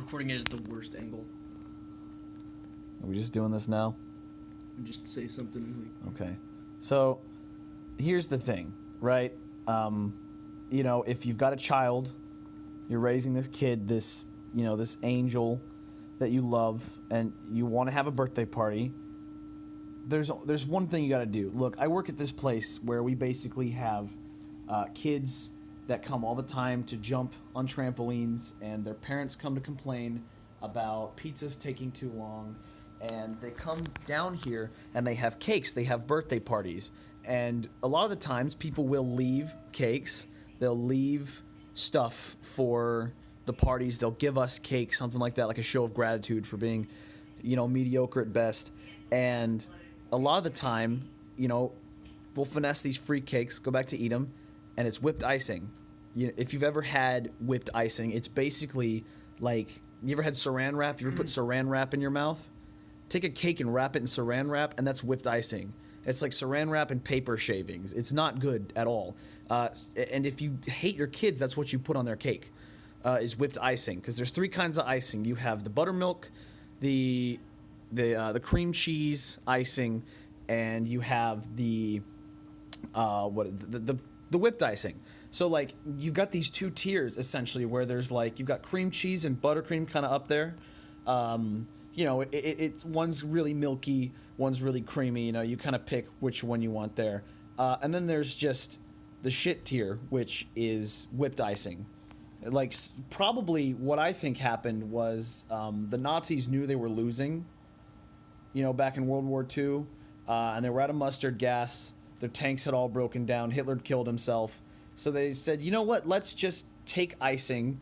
recording it at the worst angle. Are we just doing this now? And just say something like... Okay. So, here's the thing, right? You know, if you've got a child, you're raising this kid, this angel that you love, and you want to have a birthday party, there's one thing you got to do. Look, I work at this place where we basically have kids that come all the time to jump on trampolines, and their parents come to complain about pizzas taking too long, and they come down here and they have cakes, they have birthday parties, and a lot of the times people will leave cakes, they'll leave stuff for the parties, they'll give us cake, something like that, like a show of gratitude for being, mediocre at best. And a lot of the time, we'll finesse these free cakes, go back to eat them, and it's whipped icing. If you've ever had whipped icing, it's basically like, you ever had saran wrap? You ever put saran wrap in your mouth? Take a cake and wrap it in saran wrap, and that's whipped icing. It's like saran wrap and paper shavings. It's not good at all. And if you hate your kids, that's what you put on their cake, is whipped icing. Because there's three kinds of icing. You have the buttermilk, the cream cheese icing, and you have the whipped icing. So like you've got these two tiers essentially, where there's like you've got cream cheese and buttercream kind of up there. It's one's really milky, one's really creamy. You kind of pick which one you want there. And then there's just the shit tier, which is whipped icing. Like probably what I think happened was the Nazis knew they were losing. Back in World War II, and they were out of mustard gas. Their tanks had all broken down. Hitler had killed himself. So they said, you know what? Let's just take icing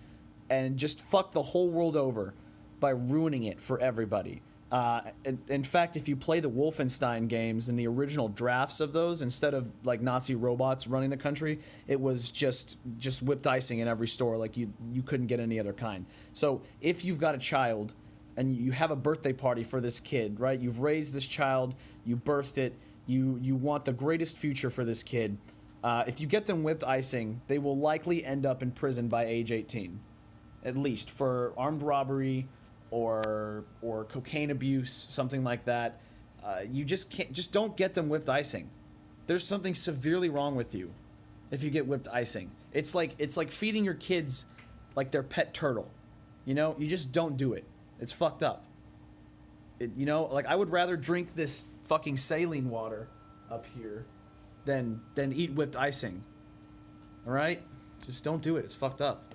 and just fuck the whole world over by ruining it for everybody. In fact, if you play the Wolfenstein games and the original drafts of those, instead of like Nazi robots running the country, it was just whipped icing in every store. Like you couldn't get any other kind. So if you've got a child and you have a birthday party for this kid, right? You've raised this child, you birthed it, you want the greatest future for this kid. If you get them whipped icing, they will likely end up in prison by age 18, at least for armed robbery or cocaine abuse, something like that. You just don't get them whipped icing. There's something severely wrong with you if you get whipped icing. It's like feeding your kids like their pet turtle. You just don't do it. It's fucked up. Like I would rather drink this fucking saline water up here than eat whipped icing. All right? Just don't do it. It's fucked up.